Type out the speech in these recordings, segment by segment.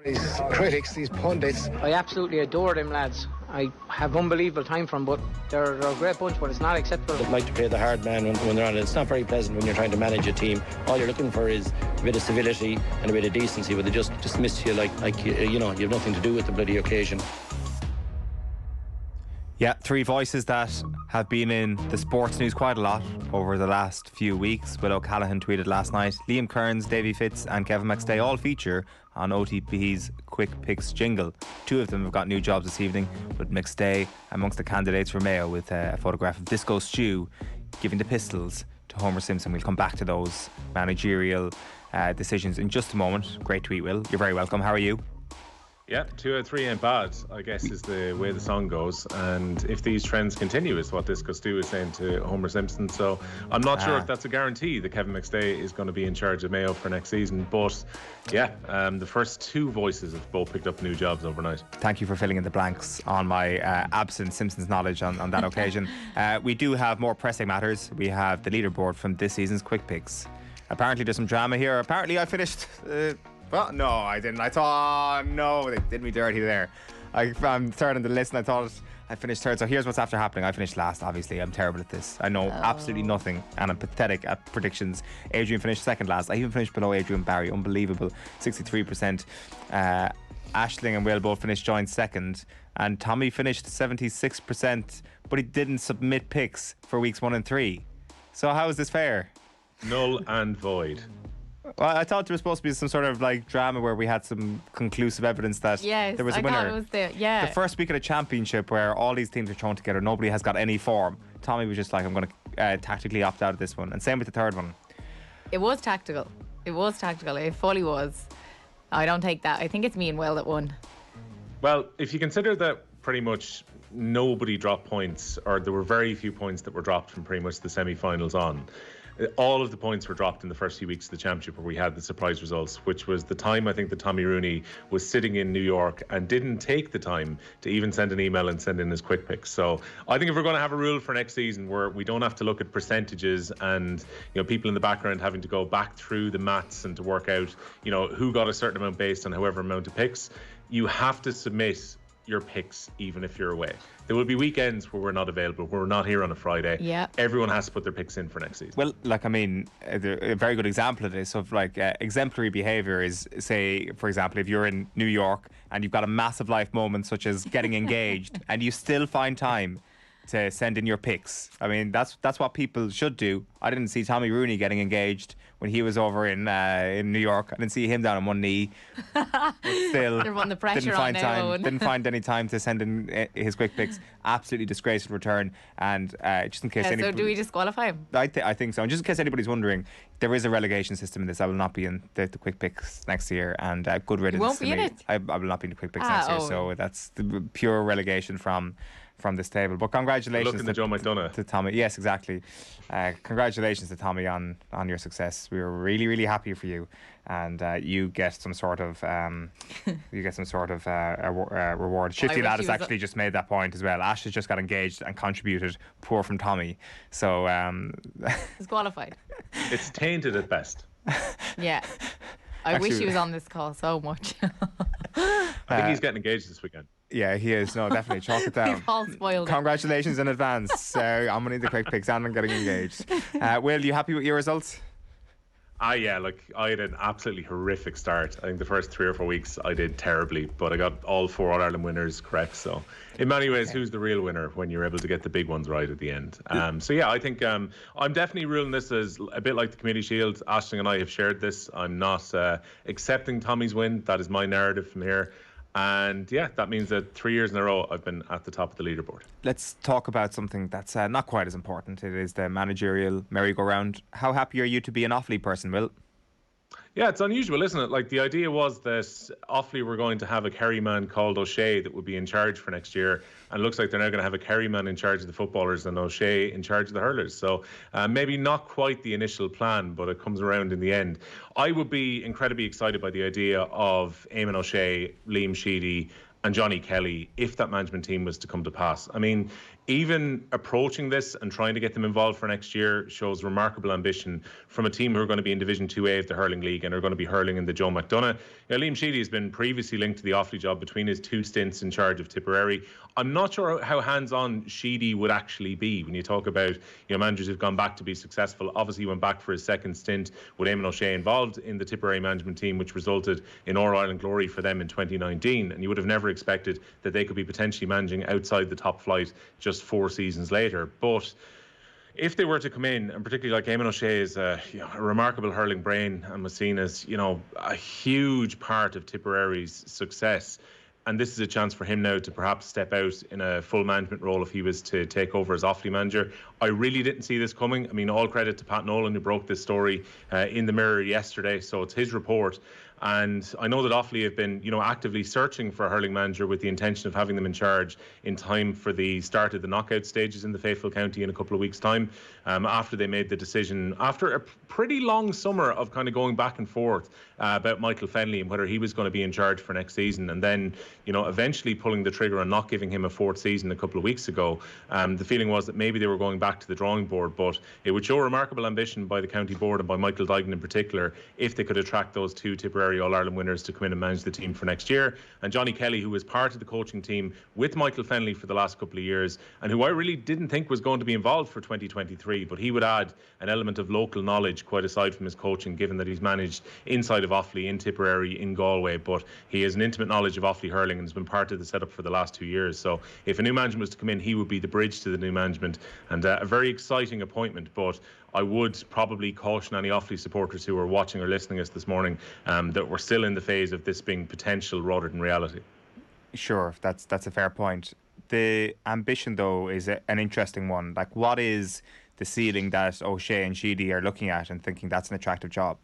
These critics, these pundits. I absolutely adore them lads. I have unbelievable time for them, but they're a great bunch, but it's not acceptable. They like to play the hard man when they're on it. It's not very pleasant when you're trying to manage a team. All you're looking for is a bit of civility and a bit of decency, but they just dismiss you like you know, you have nothing to do with the bloody occasion. Yeah, three voices that have been in the sports news quite a lot over the last few weeks. Will O'Callaghan tweeted last night. Liam Kearns, Davy Fitz and Kevin McStay all feature on OTB's Quick Picks jingle. Two of them have got new jobs this evening, with McStay amongst the candidates for Mayo, with a photograph of Disco Stew giving the pistols to Homer Simpson. We'll come back to those managerial decisions in just a moment. Great tweet, Will. You're very welcome. How are you? Yeah, 2 out of 3 ain't bad, I guess, is the way the song goes. And if these trends continue, is what Disco Stew is saying to Homer Simpson. So I'm not sure if that's a guarantee that Kevin McStay is going to be in charge of Mayo for next season. But yeah, the first two voices have both picked up new jobs overnight. Thank you for filling in the blanks on my absent Simpsons knowledge on that occasion. We do have more pressing matters. We have the leaderboard from this season's Quick Picks. Apparently there's some drama here. Apparently I finished... well, no, I didn't. I thought, no, they did me dirty there. I'm third on the list and I thought I finished third. So here's what's after happening. I finished last, obviously. I'm terrible at this. I know absolutely nothing and I'm pathetic at predictions. Adrian finished second last. I even finished below Adrian Barry. Unbelievable. 63%. Aisling and Will both finished joint second. And Tommy finished 76%, but he didn't submit picks for weeks 1 and 3. So how is this fair? Null and void. Well, I thought there was supposed to be some sort of like drama where we had some conclusive evidence that there was a winner. It was the first week of the championship where all these teams are thrown together, nobody has got any form. Tommy was just like, I'm going to tactically opt out of this one. And same with the third one. It was tactical. It fully was. I don't take that. I think it's me and Will that won. Well, if you consider that pretty much nobody dropped points, or there were very few points that were dropped from pretty much the semi-finals on. All of the points were dropped in the first few weeks of the championship where we had the surprise results, which was the time I think that Tommy Rooney was sitting in New York and didn't take the time to even send an email and send in his quick picks. So I think if we're going to have a rule for next season where we don't have to look at percentages and people in the background having to go back through the maths and to work out who got a certain amount based on however amount of picks, you have to submit your picks even if you're away. There will be weekends where we're not available, where we're not here on a Friday. Yeah. Everyone has to put their picks in for next season. Well, a very good example of this, of exemplary behaviour is, say, for example, if you're in New York and you've got a massive life moment such as getting engaged and you still find time to send in your picks. I mean, that's what people should do. I didn't see Tommy Rooney getting engaged when he was over in New York. I didn't see him down on one knee. But still, they're on the pressure didn't find any time to send in his quick picks. Absolutely disgraceful return. And just in case so do we disqualify him? I think so. And just in case anybody's wondering, there is a relegation system in this. I will not be in the quick picks next year, and good riddance. You won't be to in me. it? I will not be in the quick picks next year. So that's the pure relegation from this table. But congratulations to Joe McDonough. To Tommy. Yes, exactly. Congratulations to Tommy on your success. We were really, really happy for you, and you get some sort of reward. Shifty Lad has actually just made that point as well. Ash has just got engaged and contributed. Poor from Tommy. So he's qualified. It's tainted at best. Yeah. I wish he was on this call so much. I think he's getting engaged this weekend. Yeah, he is. No, definitely. Chalk it down. We've all spoiled Congratulations in advance. I'm going to need the quick picks and I'm getting engaged. Will, you happy with your results? Yeah, I had an absolutely horrific start. I think the first 3 or 4 weeks I did terribly, but I got all 4 All-Ireland winners correct. So in many ways, who's the real winner when you're able to get the big ones right at the end? So yeah, I think I'm definitely ruling this as a bit like the Community Shield. Aisling and I have shared this. I'm not accepting Tommy's win. That is my narrative from here. And yeah, that means that 3 years in a row I've been at the top of the leaderboard. Let's talk about something that's not quite as important. It is the managerial merry-go-round. How happy are you to be an Offaly person, Will? Yeah, it's unusual, isn't it? Like, the idea was that Offaly were going to have a Kerry man called O'Shea that would be in charge for next year, and it looks like they're now going to have a Kerry man in charge of the footballers and O'Shea in charge of the hurlers. So maybe not quite the initial plan, but it comes around in the end. I would be incredibly excited by the idea of Eamon O'Shea, Liam Sheedy and Johnny Kelly if that management team was to come to pass. I mean, even approaching this and trying to get them involved for next year shows remarkable ambition from a team who are going to be in Division 2A of the hurling league and are going to be hurling in the Joe McDonagh. Liam Sheedy has been previously linked to the Offaly job between his 2 stints in charge of Tipperary. I'm not sure how hands-on Sheedy would actually be when you talk about managers who've gone back to be successful. Obviously, he went back for his 2nd stint with Eamon O'Shea involved in the Tipperary management team, which resulted in All-Ireland glory for them in 2019. And you would have never expected that they could be potentially managing outside the top flight just 4 seasons later. But if they were to come in, and particularly like Eamon O'Shea is a remarkable hurling brain and was seen as a huge part of Tipperary's success, and this is a chance for him now to perhaps step out in a full management role if he was to take over as Offaly manager. I really didn't see this coming. I mean, all credit to Pat Nolan, who broke this story in the Mirror yesterday, so it's his report. And I know that Offaly have been, actively searching for a hurling manager with the intention of having them in charge in time for the start of the knockout stages in the Faithful County in a couple of weeks' time, after they made the decision, after a pretty long summer of kind of going back and forth about Michael Fennelly and whether he was going to be in charge for next season, and then, eventually pulling the trigger and not giving him a 4th season a couple of weeks ago. The feeling was that maybe they were going back to the drawing board, but it would show remarkable ambition by the county board and by Michael Duignan in particular if they could attract those 2 Tipperary All-Ireland winners to come in and manage the team for next year. And Johnny Kelly, who was part of the coaching team with Michael Fennelly for the last couple of years, and who I really didn't think was going to be involved for 2023, but he would add an element of local knowledge quite aside from his coaching, given that he's managed inside of Offaly, in Tipperary, in Galway, but he has an intimate knowledge of Offaly hurling and has been part of the setup for the last 2 years. So if a new management was to come in, he would be the bridge to the new management, and a very exciting appointment. But I would probably caution any Offaly supporters who are watching or listening to us this morning that we're still in the phase of this being potential rather than reality. Sure, that's a fair point. The ambition, though, is an interesting one. Like, what is the ceiling that O'Shea and Sheedy are looking at and thinking that's an attractive job?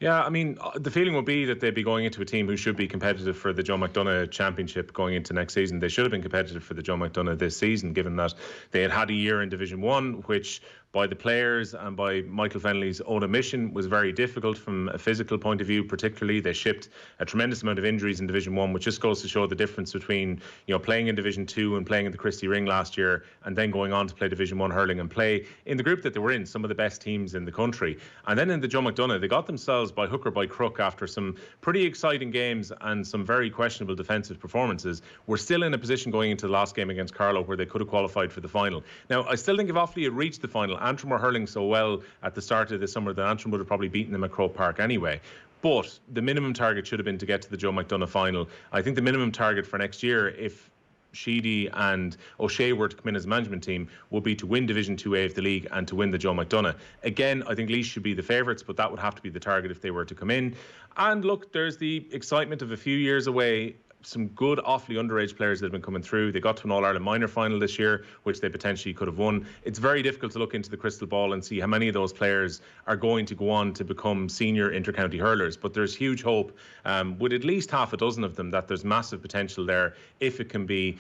Yeah, I mean, the feeling would be that they'd be going into a team who should be competitive for the Joe McDonagh Championship going into next season. They should have been competitive for the Joe McDonagh this season, given that they had a year in Division 1, which by the players and by Michael Fennelly's own admission was very difficult from a physical point of view. Particularly, they shipped a tremendous amount of injuries in Division 1, which just goes to show the difference between playing in Division 2 and playing in the Christie Ring last year, and then going on to play Division 1 hurling and play in the group that they were in, some of the best teams in the country. And then in the Joe McDonagh, they got themselves by hook or by crook after some pretty exciting games and some very questionable defensive performances. We're still in a position going into the last game against Carlow where they could have qualified for the final. Now, I still think if Offaly had reached the final, Antrim were hurling so well at the start of this summer that Antrim would have probably beaten them at Croke Park anyway. But the minimum target should have been to get to the Joe McDonagh final. I think the minimum target for next year, if Sheedy and O'Shea were to come in as a management team, would be to win Division 2A of the league and to win the Joe McDonagh. Again, I think Laois should be the favourites, but that would have to be the target if they were to come in. And look, there's the excitement of a few years away. Some good Offaly underage players that have been coming through. They got to an All-Ireland minor final this year, which they potentially could have won. It's very difficult to look into the crystal ball and see how many of those players are going to go on to become senior intercounty hurlers. But there's huge hope, with at least half a dozen of them, that there's massive potential there if it can be,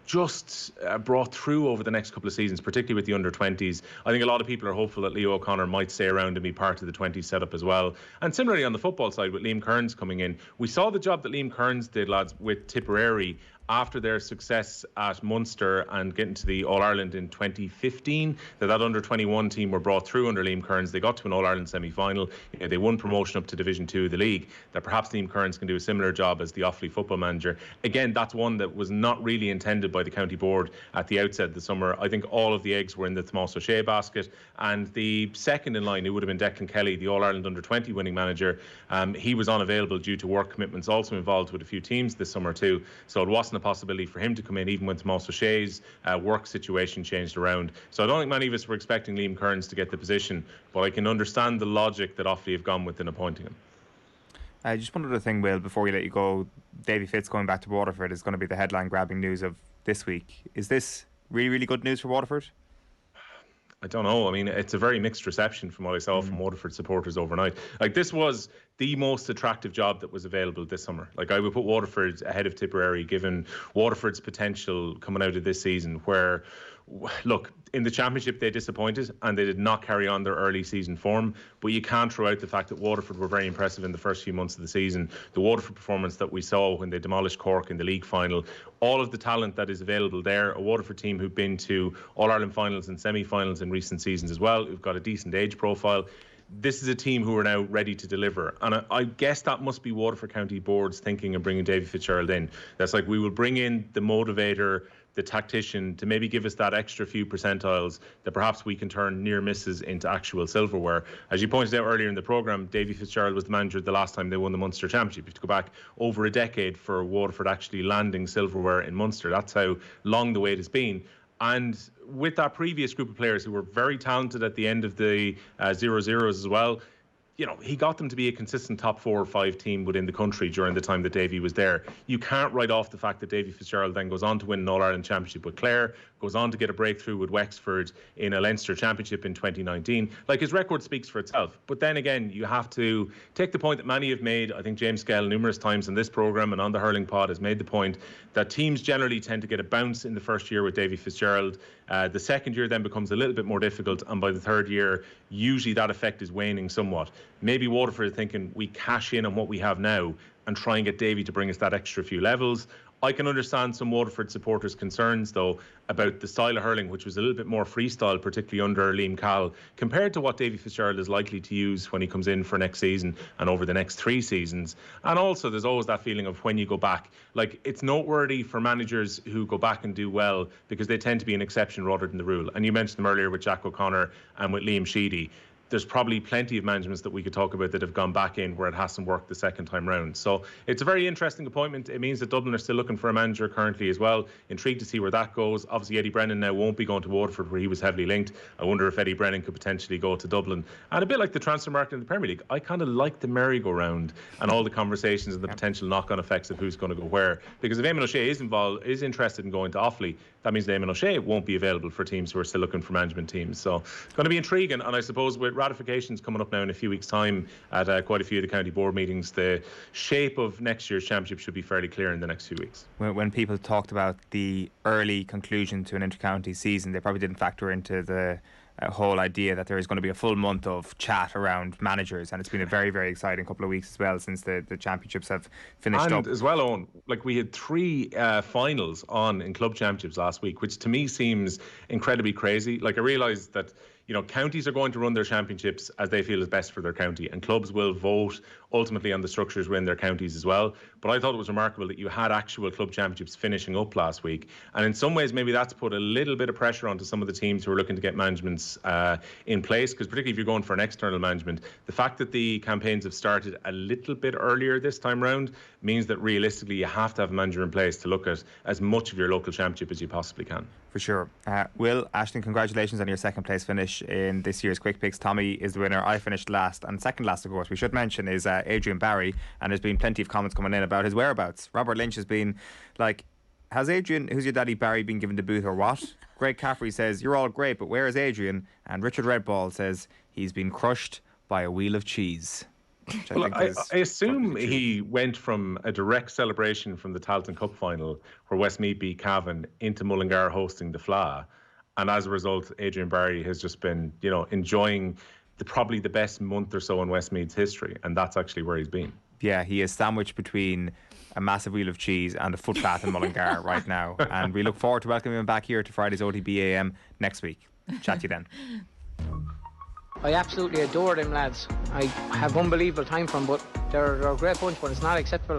just brought through over the next couple of seasons, particularly with the under-20s. I think a lot of people are hopeful that Leo O'Connor might stay around and be part of the 20s setup as well. And similarly on the football side with Liam Kearns coming in, we saw the job that Liam Kearns did, lads, with Tipperary after their success at Munster and getting to the All-Ireland in 2015, that under-21 team were brought through under Liam Kearns. They got to an All-Ireland semi-final. They won promotion up to Division 2 of the league. That perhaps Liam Kearns can do a similar job as the Offaly football manager. Again, that's one that was not really intended by the county board at the outset of the summer. I think all of the eggs were in the Tomás O'Shea basket. And the second in line, who would have been Declan Kelly, the All-Ireland under-20 winning manager, he was unavailable due to work commitments, also involved with a few teams this summer too. So it wasn't a possibility for him to come in, even when Tomás O'Shea's work situation changed around. So I don't think many of us were expecting Liam Kearns to get the position, but I can understand the logic that Offaly have gone with in appointing him. Just one other thing, Will, before we let you go. Davy Fitz going back to Waterford is going to be the headline-grabbing news of this week. Is this really, really good news for Waterford? I don't know. I mean, it's a very mixed reception from what I saw from Waterford supporters overnight. Like, this was the most attractive job that was available this summer. Like, I would put Waterford ahead of Tipperary, given Waterford's potential coming out of this season, where Look, in the Championship they disappointed and they did not carry on their early season form, but you can't throw out the fact that Waterford were very impressive in the first few months of the season. The Waterford performance that we saw when they demolished Cork in the league final, all of the talent that is available there, a Waterford team who've been to All-Ireland finals and semi-finals in recent seasons as well, who've got a decent age profile. This is a team who are now ready to deliver. And I guess that must be Waterford County Board's thinking of bringing Davy Fitzgerald in. That's like, we will bring in the motivator, the tactician, to maybe give us that extra few percentiles that perhaps we can turn near misses into actual silverware. As you pointed out earlier in the programme, Davy Fitzgerald was the manager the last time they won the Munster Championship. You have to go back over a decade for Waterford actually landing silverware in Munster. That's how long the wait has been. And with that previous group of players who were very talented at the end of the 0-0s as well, you know, he got them to be a consistent top 4 or 5 team within the country during the time that Davy was there. You can't write off the fact that Davy Fitzgerald then goes on to win an All-Ireland Championship with Clare, goes on to get a breakthrough with Wexford in a Leinster Championship in 2019. Like, his record speaks for itself. But then again, you have to take the point that many have made. I think James Skell numerous times in this programme and on the Hurling Pod has made the point that teams generally tend to get a bounce in the first year with Davy Fitzgerald. The second year then becomes a little bit more difficult, and by the third year, usually that effect is waning somewhat. Maybe Waterford are thinking, we cash in on what we have now and try and get Davy to bring us that extra few levels. I can understand some Waterford supporters' concerns, though, about the style of hurling, which was a little bit more freestyle, particularly under Liam Call, compared to what Davy Fitzgerald is likely to use when he comes in for next season and over the next 3 seasons. And also, there's always that feeling of when you go back. Like, it's noteworthy for managers who go back and do well because they tend to be an exception rather than the rule. And you mentioned them earlier with Jack O'Connor and with Liam Sheedy. There's probably plenty of managements that we could talk about that have gone back in where it hasn't worked the second time round. So it's a very interesting appointment. It means that Dublin are still looking for a manager currently as well. Intrigued to see where that goes. Obviously, Eddie Brennan now won't be going to Waterford, where he was heavily linked. I wonder if Eddie Brennan could potentially go to Dublin. And a bit like the transfer market in the Premier League, I kind of like the merry-go-round and all the conversations and the potential knock-on effects of who's going to go where. Because if Eamon O'Shea is interested in going to Offaly, that means that Eamon O'Shea won't be available for teams who are still looking for management teams. So it's going to be intriguing. And I suppose with ratifications coming up now in a few weeks' time at quite a few of the county board meetings, the shape of next year's championship should be fairly clear in the next few weeks. When people talked about the early conclusion to an inter-county season, they probably didn't factor into the whole idea that there is going to be a full month of chat around managers, and it's been a very, very exciting couple of weeks as well since the championships have finished up. And as well, Eoin, like, we had 3 finals on in club championships last week, which to me seems incredibly crazy. Like, I realised that, you know, counties are going to run their championships as they feel is best for their county, and clubs will vote ultimately on the structures within their counties as well. But I thought it was remarkable that you had actual club championships finishing up last week, and in some ways maybe that's put a little bit of pressure onto some of the teams who are looking to get managements in place, because particularly if you're going for an external management, the fact that the campaigns have started a little bit earlier this time round means that realistically you have to have a manager in place to look at as much of your local championship as you possibly can. For sure. Will, Ashton, congratulations on your second place finish in this year's Quick Picks. Tommy is the winner. I finished last, and second last, of course, we should mention, is Adrian Barry, and there's been plenty of comments coming in about his whereabouts. Robert Lynch has been like, has Adrian, who's your daddy, Barry, been given the boot or what? Greg Caffrey says, you're all great, but where is Adrian? And Richard Redball says, he's been crushed by a wheel of cheese. Well, I assume he went from a direct celebration from the Tailteann Cup final where Westmeath beat Cavan into Mullingar hosting the Fleadh, and as a result Adrian Barry has just been, you know, enjoying probably the best month or so in Westmeath's history, and that's actually where he's been. Yeah, he is sandwiched between a massive wheel of cheese and a footbath in Mullingar right now, and we look forward to welcoming him back here to Friday's OTB AM next week. Chat to you then. I absolutely adore them lads. I have unbelievable time for them, but they're a great bunch, but it's not acceptable